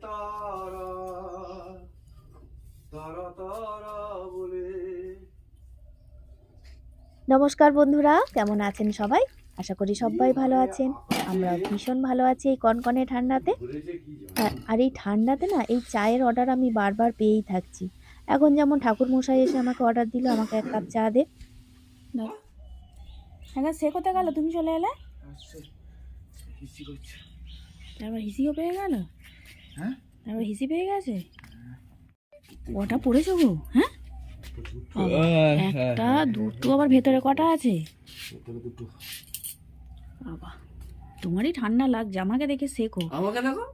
তারা তারা তারা বলে। নমস্কার বন্ধুরা, কেমন আছেন সবাই? আশা করি সবাই ভালো আছেন। আমরা ভীষণ ভালো আছি এই কনকনে ঠান্ডাতে। আর এই ঠান্ডাতে না এই চায়ের অর্ডার আমি বারবার পেয়েই থাকছি। এখন যেমন ঠাকুরমশাই এসে আমাকে অর্ডার দিল, আমাকে এক কাপ চা দে। হ্যাঁ, সে কোথায় গেল? তুমি চলে এলে? তারপর হিসিও পেয়ে গেল। হ্যাঁ, তারপর হিসি পেয়ে গেছে। কটা পড়েছো গো? হ্যাঁ, একটা দুটো, আবার ভেতরে কটা আছে? বাবা, তোমারই ঠান্ডা লাগছে, আমাকে দেখে শেখো। আমাকে দেখো।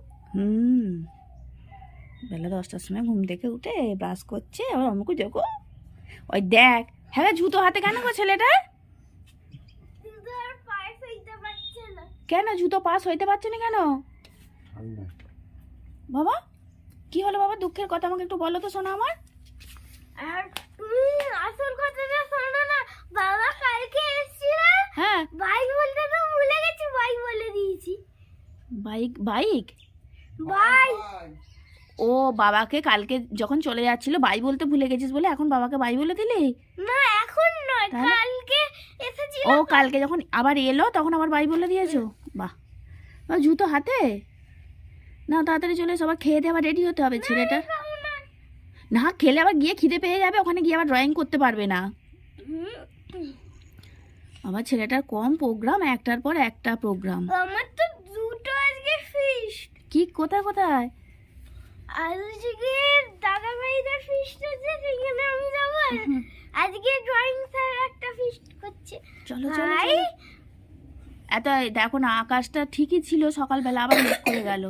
বেলা 10টার সময় ঘুম থেকে উঠে ব্রাশ করছে, আবার আমাকে দেখো। ওই দেখ, হ্যাঁ, জুতো হাতে কেন গো ছেলেটা? কেন জুতো পাস হইতে পারছে না কেন? বাবা কি হলো বাবা? দুঃখের কথা আমাকে একটু বলো তো শোনা আমার। আর তুমি আসল কথাটা শোনো না। বাবা কালকে এসেছিল, হ্যাঁ, বাইক বলতে তো ভুলে গেছি, বাইক বলে দিয়েছি। Bike bike by. ও বাবাকে কালকে যখন চলে যাচ্ছিল বাই বলতে ভুলে গেছিস বলে এখন বাবাকে বাই বলে দিলি? না এখন নয়, তাহলে? কালকে এসেছিল। ও কালকে যখন আবার এলো তখন আবার বাই বলে দিয়েছো? বাহ, জুতো হাতে না, তাড়াতাড়ি চলে এসো, আবার খেয়ে দিয়ে আবার রেডি হতে হবে ছেলেটার। না খেলে আবার গিয়ে খিদে পেয়ে যাবে, ওখানে গিয়ে আবার ড্রয়িং করতে পারবে না। আবার ছেলেটার কম প্রোগ্রাম, একটার পর একটা প্রোগ্রাম। আমার তো দুটো আজকে ফিস্ট। কি কোথায় কোথায়? আজকে দাদা ভাইদের ফিস্ট আছে, সেখানে আমি যাবো। আজকে ড্রয়িং স্যার একটা ফিস্ট করছে। চলো চলো ভাই, চলো। এত দেখো না, আকাশটা ঠিকই ছিল সকালবেলা, আবার মেঘ করে গেল।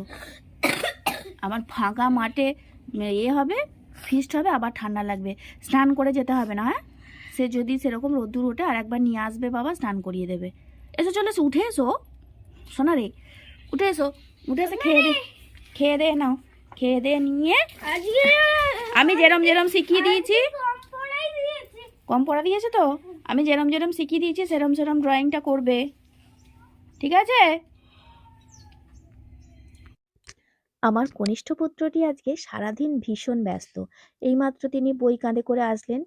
আমার ফাঁকা মাঠে হবে, ফিস্ট হবে, আবার ঠান্ডা লাগবে, স্নান করে যেতে হবে না? হ্যাঁ, সে যদি সেরকম রোদ্দুর ওঠে আর একবার নিয়ে আসবে বাবা, স্নান করিয়ে দেবে। এসো চলে এসো, উঠে এসো সোনা রে, উঠে এসো, উঠে এসে খেয়ে দে নাও, খেয়ে দে নিয়ে আজকে আমি যেরম যেরম শিখিয়ে দিয়েছি। কম পড়াই দিয়েছে। কম পড়া দিয়েছে তো? আমি যেরম যেরম শিখিয়ে দিয়েছি সেরম সেরম ড্রয়িংটা করবে, ঠিক আছে? আমার কনিষ্ঠ পুত্রটি আজকে সারাদিন ভীষণ ব্যস্ত। এইমাত্র তিনি বই কাঁধে করে আসলেন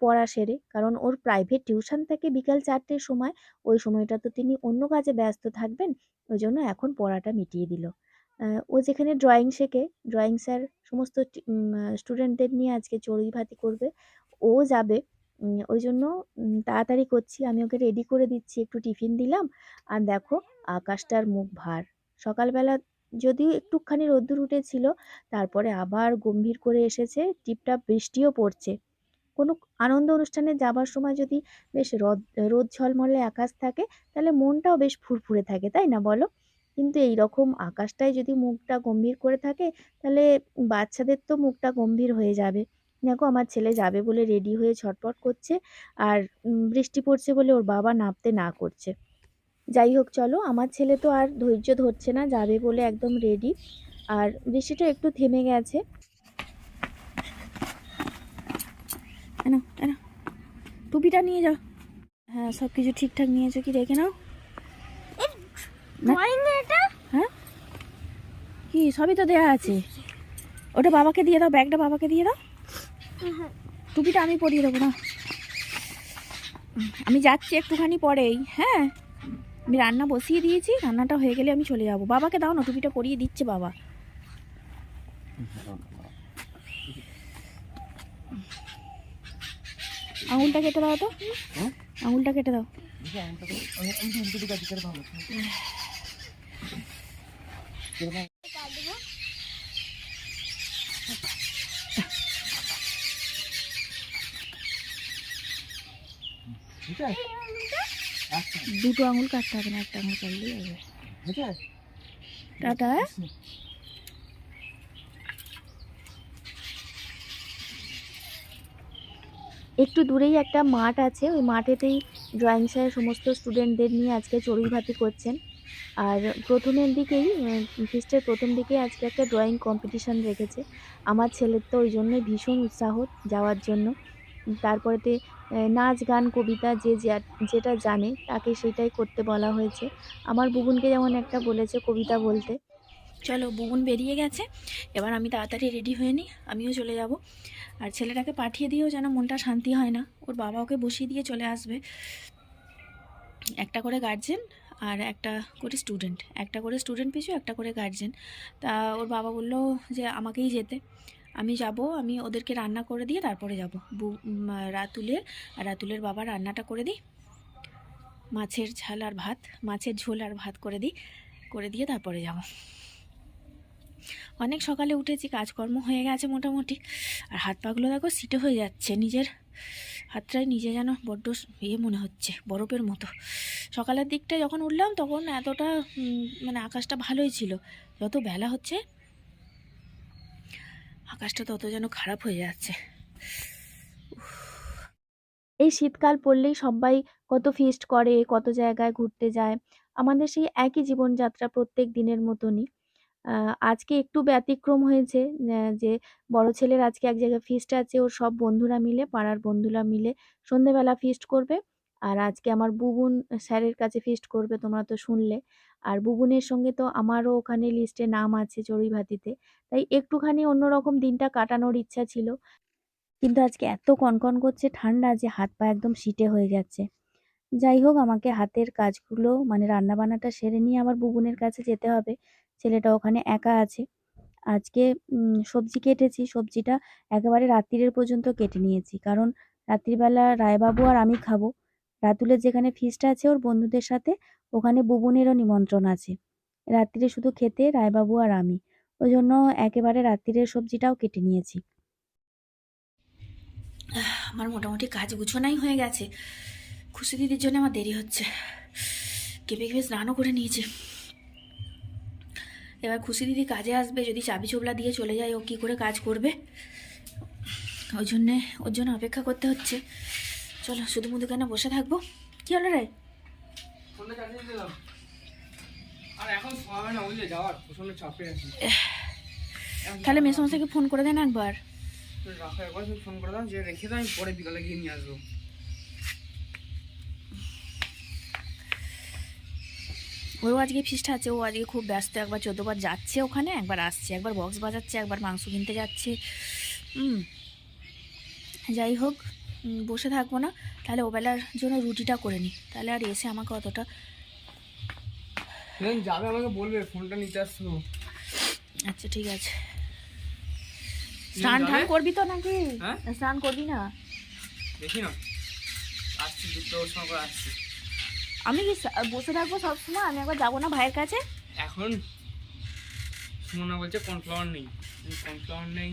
পড়া সেরে, কারণ ওর প্রাইভেট টিউশন থাকে বিকাল 4টের সময়। ওই সময়টা তো তিনি অন্য কাজে ব্যস্ত থাকবেন, ওই জন্য এখন পড়াটা মিটিয়ে দিল। ও যেখানে ড্রয়িং শেখে, ড্রয়িং স্যার সমস্ত স্টুডেন্টদের নিয়ে আজকে চড়ুইভাতি করবে, ও যাবে। ওই জন্য তাড়াতাড়ি করছি, আমি ওকে রেডি করে দিচ্ছি, একটু টিফিন দিলাম। আর দেখো আকাশটার মুখ ভার। সকালবেলা যদিও একটুখানি রোদ্দুর উঠেছিল, তারপরে আবার গম্ভীর করে এসেছে, টিপটাপ বৃষ্টিও পড়ছে। কোনো আনন্দ অনুষ্ঠানে যাবার সময় যদি বেশ রোদ ঝলমলে আকাশ থাকে, তাহলে মনটাও বেশ ফুরফুরে থাকে, তাই না বলো? কিন্তু এই রকম আকাশটাই যদি মুখটা গম্ভীর করে থাকে, তাহলে বাচ্চাদের তো মুখটা গম্ভীর হয়ে যাবে। দেখো আমার ছেলে যাবে বলে রেডি হয়ে ছটপট করছে, আর বৃষ্টি পড়ছে বলে ওর বাবা নামতে না করছে। যাই হোক চলো, আমার ছেলে তো আর ধৈর্য ধরছে না, যাবে বলে একদম রেডি। আর বৃষ্টিটা একটু থেমে গেছে। টুপিটা নিয়ে যাও। হ্যাঁ, সব কিছু ঠিকঠাক নিয়েছো কি দেখে নাও। এটা হ্যাঁ, কি সবই তো দেয়া আছে। ওটা বাবাকে দিয়ে দাও, ব্যাগটা বাবাকে দিয়ে দাও, টুপিটা আমি পরিয়ে দেবো না। আমি যাচ্ছি একটুখানি পরেই। হ্যাঁ, আমি রান্না বসিয়ে দিয়েছি, রান্নাটা হয়ে গেলে আমি চলে যাব। বাবাকে দাও না, টুপিটা পরিয়ে দিচ্ছে বাবা। আঙুলটা কেটে দাও তো, আঙুলটা কেটে দাও। দুটো আঙুল কাটতে হবে না, একটা আঙুল কাটলেই হবে। টাটা। একটু দূরেই একটা মাঠ আছে, ওই মাঠেতেই ড্রয়িং স্যার সমস্ত স্টুডেন্টদের নিয়ে আজকে চড়ুইভাতি করছেন। আর প্রথমের দিকেই ফিস্টের প্রথম দিকেই আজকে একটা ড্রয়িং কম্পিটিশান রেখেছে। আমার ছেলের তো ওই জন্যই ভীষণ উৎসাহ যাওয়ার জন্য। তারপরেতে নাচ গান কবিতা যে যেটা জানে তাকে সেটাই করতে বলা হয়েছে। আমার বুবুনকে যেমন একটা বলেছে কবিতা বলতে। চলো, বুবুন বেরিয়ে গেছে, এবার আমি তাড়াতাড়ি রেডি হয়ে নিই, আমিও চলে যাব। আর ছেলেটাকে পাঠিয়ে দিয়েও যেন মনটা শান্তি হয় না, ওর বাবা ওকে বসিয়ে দিয়ে চলে আসবে। একটা করে গার্জেন আর একটা করে স্টুডেন্ট পিছু একটা করে গার্জেন। তা ওর বাবা বললো যে আমাকেই যেতে, আমি যাব, আমি ওদেরকে রান্না করে দিয়ে তারপরে যাব। রাতুলের বাবা রান্নাটা করে দিই, মাছের ঝোল আর ভাত করে দিয়ে তারপরে যাব। অনেক সকালে উঠেছি, কাজকর্ম হয়ে গেছে মোটামুটি, আর হাত পাগুলো দেখো সিটে হয়ে যাচ্ছে, নিজের হাতটাই নিজে যেন বড্ড মনে হচ্ছে, বরফের মতো। সকালের দিকটা যখন উঠলাম তখন এতটা মানে আকাশটা ভালোই ছিল, যত বেলা হচ্ছে আকাশটা তত যেন খারাপ হয়ে যাচ্ছে। এই শীতকাল পড়লেই সবাই কত ফিস্ট করে, কত জায়গায় ঘুরতে যায়, আমাদের সেই একই জীবনযাত্রা প্রত্যেক দিনের মতনই। আজকে একটু ব্যতিক্রম হয়েছে, যে বড় ছেলের আজকে এক জায়গায় ফিস্ট আছে, ওর সব বন্ধুরা মিলে, পাড়ার বন্ধুরা মিলে সন্ধেবেলা ফিস্ট করবে। আর আজকে আমার বুবুন স্যারের কাছে ফিস্ট করবে, তোমরা তো শুনলে। আর বুবুনের সঙ্গে তো আমারও ওখানে লিস্টে নাম আছে চড়ুইভাতিতে, তাই একটুখানি অন্যরকম দিনটা কাটানোর ইচ্ছা ছিল। কিন্তু আজকে এত কনকন করছে ঠান্ডা যে হাত পা একদম শীটে হয়ে যাচ্ছে। যাই হোক, আমাকে হাতের কাজগুলো মানে রান্নাবান্নাটা সেরে নিয়ে আবার বুবুনের কাছে যেতে হবে, ছেলেটা ওখানে একা আছে। আজকে সবজি কেটেছি, সবজিটা একেবারে রাত্তিরের পর্যন্ত কেটে নিয়েছি, কারণ রাত্রিবেলা রায়বাবু আর আমি খাবো। রাতুলের যেখানে ফিস্ট আছে ওর বন্ধুদের সাথে, ওখানে বুবুনেরও নিমন্ত্রণ আছে। রাত্রিরে শুধু খেতে রায়বাবু আর আমি, ওই জন্য একেবারে রাত্তিরের সবজিটাও কেটে নিয়েছি। আমার মোটামুটি কাজ গুছোনাই হয়ে গেছে, খুশি দিদির জন্য আমার দেরি হচ্ছে, কেঁপে স্নানও করে নিয়েছি। এবার খুশি দিদি কাজে আসবে, যদি চাবি চোবলা দিয়ে চলে যায় ও কী করে কাজ করবে, ওর জন্য অপেক্ষা করতে হচ্ছে। চলো, শুধু মুদিখানা বসে থাকবো। কি হলো রে? ফোনটা চার্জে দিলাম, আর এখন সময় না, বুঝলে, যাওয়ার প্রচন্ড চাপে আছি। তাহলে মেসমশাইকে ফোন করে দেন একবার। রাখো, একবার ফোন করে দাও, যে রেখে দাও, আমি পরে বিকালে গিয়ে নিয়ে আসবো। ওরও আজকে ফিস্ট আছে, ও আজকে খুব ব্যস্ত, একবার 14 বার যাচ্ছে ওখানে, একবার আসছে, একবার বক্স বাজাচ্ছে, একবার মাংস কিনতে যাচ্ছে। যাই হোক, বসে থাকবো না, তাহলে ওবেলার জন্য রুটিটা করে নিই, তাহলে আর এসে আমাকে অতটা যাবে, আমাকে বলবে, ফোনটা নিতে আসবো। আচ্ছা ঠিক আছে। স্নান ঠান করবি তো নাকি? হ্যাঁ, স্নান করবি না? দেখি না, আসছি, দুটো সময় করে আসছি। আমি কি বসে থাকবো সবসময়? আমি একবার যাবো না ভাইয়ের কাছে? এখন সুমনা বলছে কর্নফ্লাওয়ার নেই।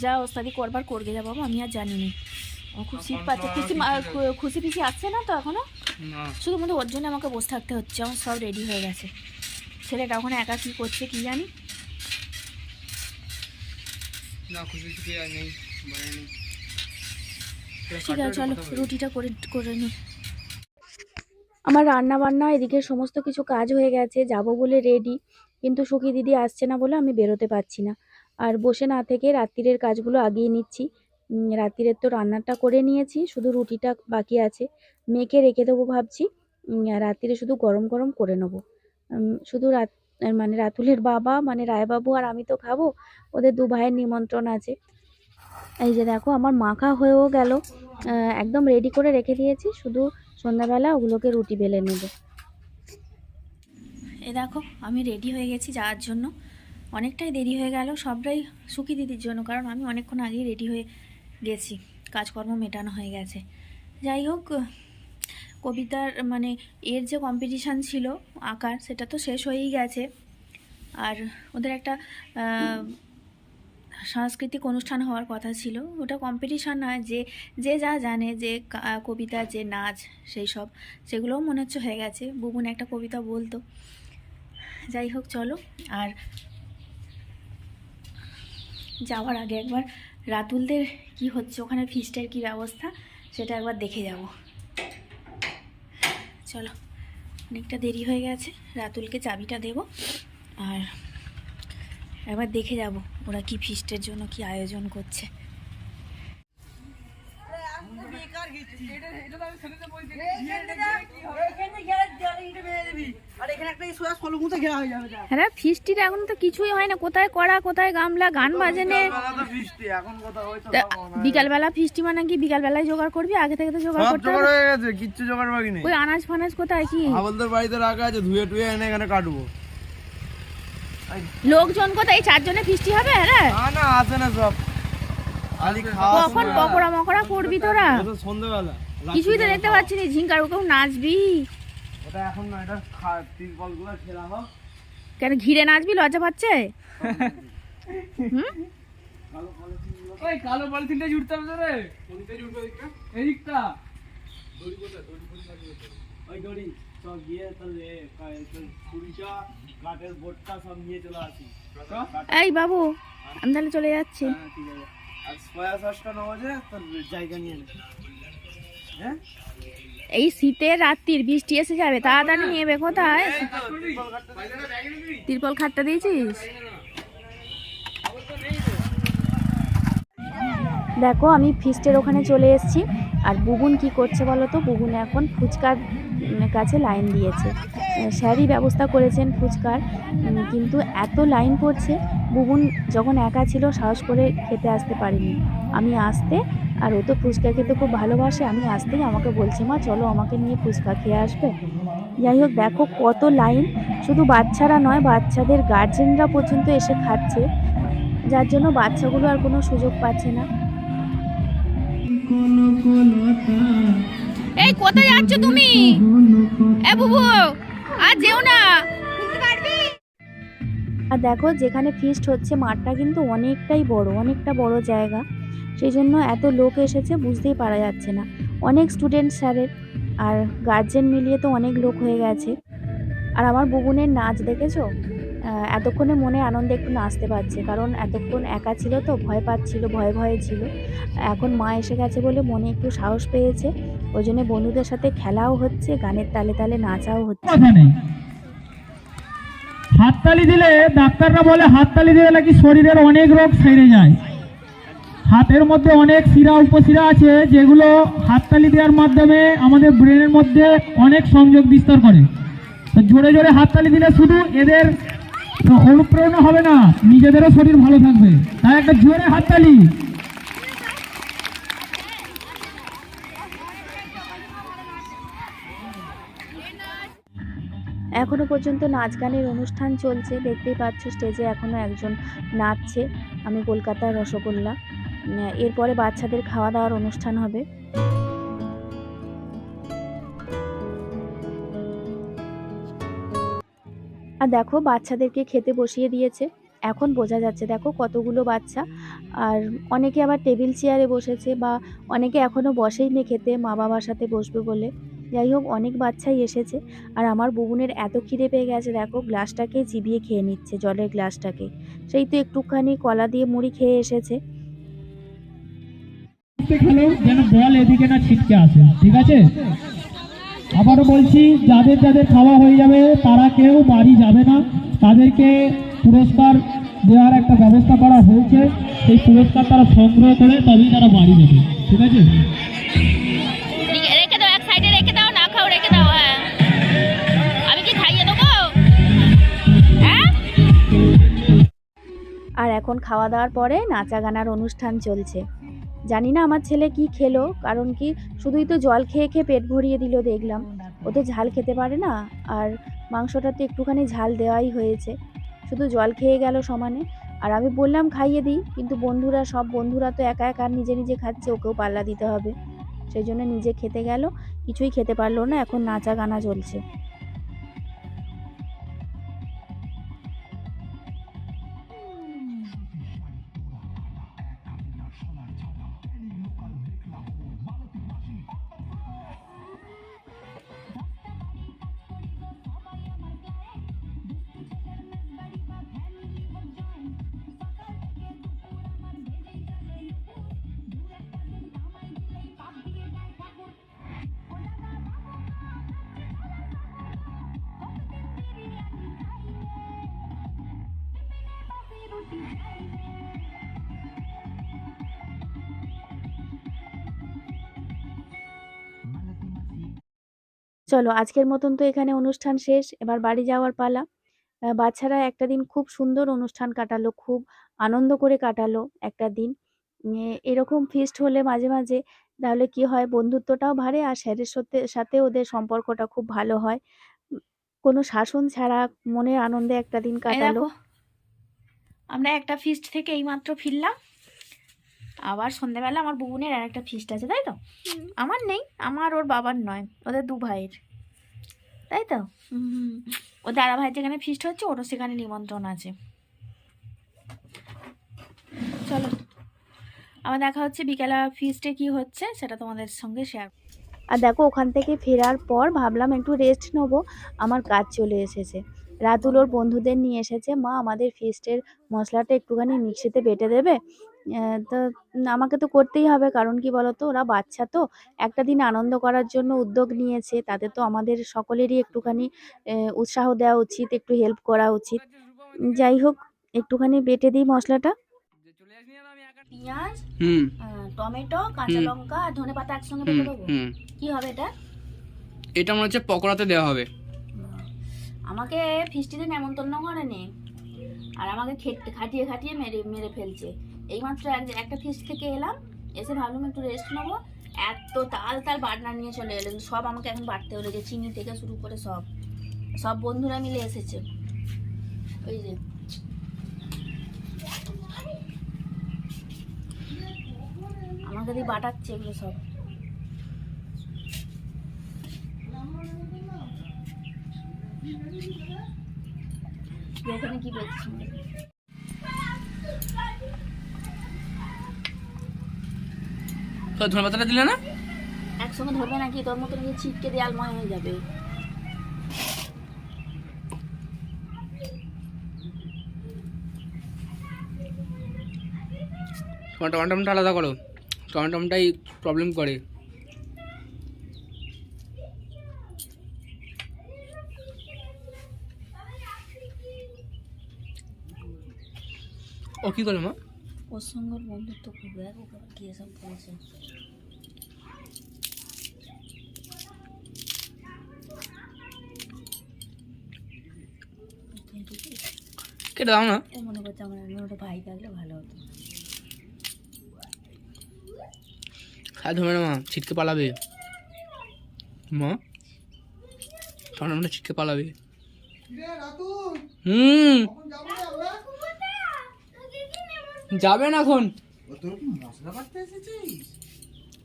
যা ওস্তাদি করবার করবে যা বাবা, আমি আর জানি না। ও খুব শীত পাচ্ছে। খুশি পিসি আসছে না তো এখনো? না, শুধুমাত্র ওর জন্য আমাকে বসে থাকতে হচ্ছে। আমার সব রেডি হয়ে গেছে, ছেলেটা ওখানে একা কী করছে কি জানি। না, খুশি নেই, বাইরে নেই। ঠিক আছে, চলো রুটিটা করে নিই। আমার রান্না বান্না এদিকে সমস্ত কিছু কাজ হয়ে গেছে, যাব বলে রেডি, কিন্তু সুখী দিদি আসছে না বলে আমি বেরোতে পারছি না। আর বসে না থেকে রাত্তিরের কাজগুলো আগিয়ে নিচ্ছি। রাত্তিরের তো রান্নাটা করে নিয়েছি, শুধু রুটিটা বাকি আছে, মেখে রেখে দেবো ভাবছি। রাত্তিরে শুধু গরম গরম করে নেবো। শুধু মানে রাতুলের বাবা মানে রায়বাবু আর আমি তো খাবো, ওদের দু ভাইয়ের নিমন্ত্রণ আছে। এই যে দেখো, আমার মাখা হয়েও গেল, একদম রেডি করে রেখে দিয়েছি, শুধু সন্ধ্যাবেলা ওগুলোকে রুটি বেলে নেব। এ দেখো, আমি রেডি হয়ে গেছি যাওয়ার জন্য। অনেকটাই দেরি হয়ে গেল, সবটাই সুখী দিদির জন্য, কারণ আমি অনেকক্ষণ আগেই রেডি হয়ে গেছি, কাজকর্ম মেটানো হয়ে গেছে। যাই হোক, কবিতার মানে এর যে কম্পিটিশান ছিল আঁকার, সেটা তো শেষ হয়েই গেছে। আর ওদের একটা সাংস্কৃতিক অনুষ্ঠান হওয়ার কথা ছিল, ওটা কম্পিটিশান নয়, যে যা জানে, যে কবিতা, যে নাচ, সেগুলোও মনে হচ্ছে হয়ে গেছে। বুবুন একটা কবিতা বলতো। যাই হোক, চলো। আর যাওয়ার আগে একবার রাতুলদের কি হচ্ছে ওখানে, ফিস্টের কি ব্যবস্থা, সেটা একবার দেখে যাব। চলো, অনেকটা দেরি হয়ে গেছে, রাতুলকে চাবিটা দেব, আর একবার দেখে যাব ওরা কি ফিস্টের জন্য কি আয়োজন করছে। এটা তো আমি শুনতে বলছি হ্যাঁ ফিস্টির এখন তো কিছুই হয় না, কোথায় কড়া কোথায় গামলা, গান বাজেনে। বিকালবেলা ফিস্টি মানে কি বিকালবেলায় জোগাড় করবি, আগে থেকে তো জোগাড় করতে হবে। হয়ে গেছে, কিচ্ছু জোগাড় বাকি নেই। ওই আনাজ ফানাজ কোথায় কি হাবলদার বাড়িতে রাখা আছে, ধুয়ে টুয়ে এনে এখানে কাটবো। লোকজন কোথায়? এই 4 জনে ফিস্টি হবে? হ্যাঁ না আসে না সব, খালি খাওয়া। কখন পকোড়া মকড়া করবি তোরা? সন্ধ্যাবেলা কিছুই তো দেখতে পাচ্ছি না। ঝিঙ্কার ওকেও নাচবি ওটা এখন না, এটা তিরপল গুলো খেলা হোক। কেন ঘিরে নাচবি? লজ্জা পাচ্ছে? হুম ওই কালো পলিথিনটা জুড়তে হবে তো রে। এদিকটা ওই দড়ি সব গিয়ে তাহলে কুড়িটা কাঠের বোটটা সব নিয়ে চলে আসি। এই বাবু, আমি তাহলে চলে যাচ্ছি। ঠিক আছে, আর সয়া সসটা নেওয়া যায় তোর জায়গা নিয়ে নে। হ্যাঁ এই শীতের রাত্রির বৃষ্টি এসে যাবে, তাড়াতাড়ি নেবে। কোথায় তিরপল খাটটা দিয়েছিস? দেখো আমি ফিস্টের ওখানে চলে এসেছি। আর বুবুন কি করছে বলো তো? বুবুন এখন ফুচকার কাছে লাইন দিয়েছে। স্যারই ব্যবস্থা করেছেন ফুচকার, কিন্তু এত লাইন পড়ছে। বুবুন যখন একা ছিল সাহস করে খেতে আসতে পারেনি। আমি আসতে, আর ও তো ফুচকা খেতে খুব ভালোবাসে, আমি আসতেই আমাকে বলছে মা চলো আমাকে নিয়ে ফুচকা খেয়ে আসবে। যাই হোক দেখো কত লাইন, শুধু বাচ্চারা নয় বাচ্চাদের গার্জেনরা পর্যন্ত এসে খাচ্ছে, যার জন্য বাচ্চাগুলো আর কোনো সুযোগ পাচ্ছে না। এই কোথায় যাচ্ছ তুমি? এ বুবু আর যেও না। আর দেখো যেখানে ফিস্ট হচ্ছে মাঠটা কিন্তু অনেকটাই বড়, অনেকটা বড় জায়গা, সেই জন্য এত লোক এসেছে বুঝতেই পারা যাচ্ছে না। অনেক স্টুডেন্ট স্যারের আর গার্জেন মিলিয়ে তো অনেক লোক হয়ে গেছে। আর আমার বুবুনের নাচ দেখেছো? এতক্ষণে মনে আনন্দে একটু নাচতে পারছে, কারণ এতক্ষণ একা ছিল তো ভয় পাচ্ছিল, ভয়ে ভয়ে ছিল। এখন মা এসে গেছে বলে মনে একটু সাহস পেয়েছে, ওই জন্য বন্ধুদের সাথে খেলাও হচ্ছে, গানের তালে তালে নাচাও হচ্ছে। হাততালি দিলে ডাক্তাররা বলে হাততালি দিলে নাকি শরীরের অনেক রোগ সেরে যায়। হাতের মধ্যে অনেক শিরা উপশিরা আছে যেগুলো হাততালি দেওয়ার মাধ্যমে আমাদের ব্রেনের মধ্যে অনেক সংযোগ বিস্তার করে। তো জোরে জোরে হাততালি দিলে শুধু এদের অনুপ্রেরণা হবে না, নিজেদেরও শরীর ভালো থাকবে। তাই একটা জোরে হাততালি। এখনো পর্যন্ত নাচ গানের অনুষ্ঠান চলছে, দেখতেই পাচ্ছ স্টেজে এখনো একজন নাচছে। আমি কলকাতার রসগোল্লা। এরপরে বাচ্চাদের খাওয়া দাওয়ার অনুষ্ঠান হবে। আর দেখো বাচ্চাদেরকে খেতে বসিয়ে দিয়েছে, এখন বোঝা যাচ্ছে দেখো কতগুলো বাচ্চা। আর অনেকে আবার টেবিল চেয়ারে বসেছে, বা অনেকে এখনো বসেইনি খেতে, মা বাবার সাথে বসবে বলে। যাই হোক অনেক বাচ্চাই এসেছে। আর আমার বুবুনের এত খিদে পেয়ে গেছে দেখো গ্লাসটাকে চিবিয়ে খেয়ে নিচ্ছে, জলের গ্লাসটাকে। সেই তো একটুখানি কলা দিয়ে মুড়ি খেয়ে এসেছে। যেন বল এদিকে না ছিটকে আসে, ঠিক আছে? আবারও বলছি, যাদের যাদের খাওয়া হয়ে যাবে তারা কেউ বাড়ি যাবে না, তাদেরকে পুরস্কার দেওয়ার একটা ব্যবস্থা করা হয়েছে। সেই পুরস্কার তারা সংগ্রহ করে তবেই তারা বাড়ি যাবে, ঠিক আছে? রেখে দাও, এক সাইডে রেখে দাও, না খাও রেখে দাও। হ্যাঁ আমি কি খাইয়ে দেবো? হ্যাঁ। আর এখন খাওয়া দাওয়ার পরে নাচা গানার অনুষ্ঠান চলছে। জানি না আমার ছেলে কি খেলো, কারণ কি শুধুই তো জল খেয়ে খেয়ে পেট ভরিয়ে দিল দেখলাম। ও তো ঝাল খেতে পারে না, আর মাংসটাতে একটুখানি ঝাল দেওয়াই হয়েছে, শুধু জল খেয়ে গেল সমানে। আর আমি বললাম খাইয়ে দিই, কিন্তু সব বন্ধুরা তো একা একা নিজে নিজে খাচ্ছে, ওকেও পাল্লা দিতে হবে, সেই জন্য নিজে খেতে গেল, কিছুই খেতে পারলো না। এখন নাচা গানা চলছে। চলো আজকের মতন তো এখানে অনুষ্ঠান শেষ, এবার বাড়ি যাওয়ার পালা। বাচ্চারা একটা দিন খুব সুন্দর অনুষ্ঠান কাটালো, খুব আনন্দ করে কাটালো একটা দিন। এরকম ফিস্ট হলে মাঝে মাঝে তাহলে কি হয়, বন্ধুত্বটাও বাড়ে আর স্যারের সাথে ওদের সম্পর্কটা খুব ভালো হয়। কোনো শাসন ছাড়া মনের আনন্দে একটা দিন কাটালো। আমরা একটা ফিস্ট থেকে এইমাত্র ফিরলাম, আবার সন্ধ্যাবেলা আমার বুবুনের আর একটা ফিস্ট আছে, তাই তো? আমার নেই, আমার ওর বাবার নয়, ওদের দু ভাইয়ের, তাই তো? ও দাদা ভাই যেখানে ফিস্ট হচ্ছে ওরও সেখানে নিমন্ত্রণ আছে। চলো আবার দেখা হচ্ছে বিকেলা ফিস্টে কি হচ্ছে সেটা তোমাদের সঙ্গে শেয়ার। আর দেখো ওখান থেকে ফেরার পর ভাবলাম একটু রেস্ট নেবো, আমার কাজ চলে এসেছে। রাতুল ওর বন্ধুদের নিয়ে এসেছে, মা আমাদের ফিস্টের মশলাটা একটুখানি মিক্সিতে বেটে দেবে। তো আমাকে তো করতেই হবে, কারণ কি বলতো, ওরা বাচ্চা তো, একটা দিন আনন্দ করার জন্য উদ্যোগ নিয়েছে, তাদের তো আমাদের সকলেরই একটুখানি উৎসাহ দেওয়া উচিত, একটু হেল্প করা উচিত। যাই হোক একটুখানি বেটে দিই মশলাটা। চলে আসনি আর আমি একা। পেঁয়াজ, হুম টমেটো, কাঁচা লঙ্কা আর ধনেপাতা একসঙ্গে বেটে দেবো। কি হবে এটা? এটা মনে হচ্ছে পকোড়াতে দেওয়া হবে। আমাকে ফিস্টিতে নেমন্তন্ন করেনি, আর আমাকে খাটিয়ে খাটিয়ে মেরে ফেলছে। এইমাত্র একটা ফিস্ট থেকে এলাম, এসে ভাবলাম একটু রেস্ট নেবো, এত তাল বাটনা নিয়ে চলে এলেন, সব আমাকে এখন বাটতে হলো, যে চিনি থেকে শুরু করে সব বন্ধুরা মিলে এসেছে। ওই যে আমাকে দিয়ে বাটাচ্ছে এগুলো সব। এখানে কি বলছি, তো ধনেপাতাটা দিলে না? একসঙ্গে ধরবে নাকি? তোর মতো নাকি ছিটকে দেয়ালময় হয়ে যাবে। তোমার টমেটোটা আলাদা করো, টমেটোটাই প্রবলেম করে। ও কি করে মা? ওর সঙ্গে ওর বন্ধুত্ব খুব, দেখো কি এসব বলছে। কেটে দাও না। ও মনে করছে আমার ওটা ভাই থাকলে ভালো হতো। হ্যাঁ ধরে না মা, ছিটকে পালাবে মা, টমেটোটা ছিটকে পালাবে। যাবেন এখন? তোর কি মশলা বাটতে এসেছিস?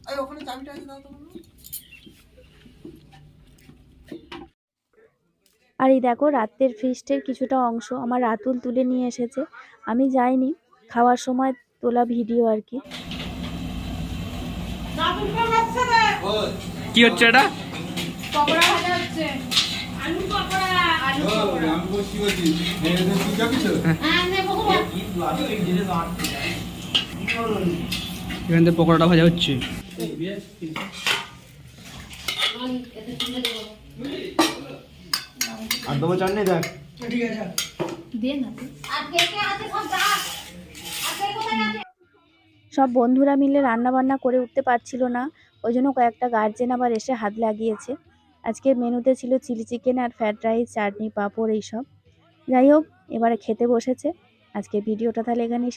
আরে ওখানে চাবিটা আছে, দাও তো। আর এই দেখো রাতের ফিস্টের কিছুটা অংশ আমার রাতুল তুলে নিয়ে এসেছে, আমি যাইনি, খাওয়ার সময় তোলা ভিডিও আর কি। কি হচ্ছে এটা? পকোড়া ভাজা হচ্ছে, আলু পকোড়া, আলু পকোড়া। আমি কি বলছি, তুই যাবি তো? হ্যাঁ নেবো। এখান থেকে পকোড়াটা ভাজা হচ্ছে। আর দেবো চাটনি, দেখ। আর কে কে আছে সব ডাক। আর কে কোথায় আছে? সব বন্ধুরা মিলে রান্না বান্না করে উঠতে পারছিল না, ওই জন্য কয়েকটা গার্জেন আবার এসে হাত লাগিয়েছে। আজকে মেনুতে ছিল চিলি চিকেন আর ফ্রাইড রাইস, চাটনি, পাঁপড় এইসব। যাই হোক এবারে খেতে বসেছে। আজকে ভিডিওটা তাহলে এখানেই শেষ।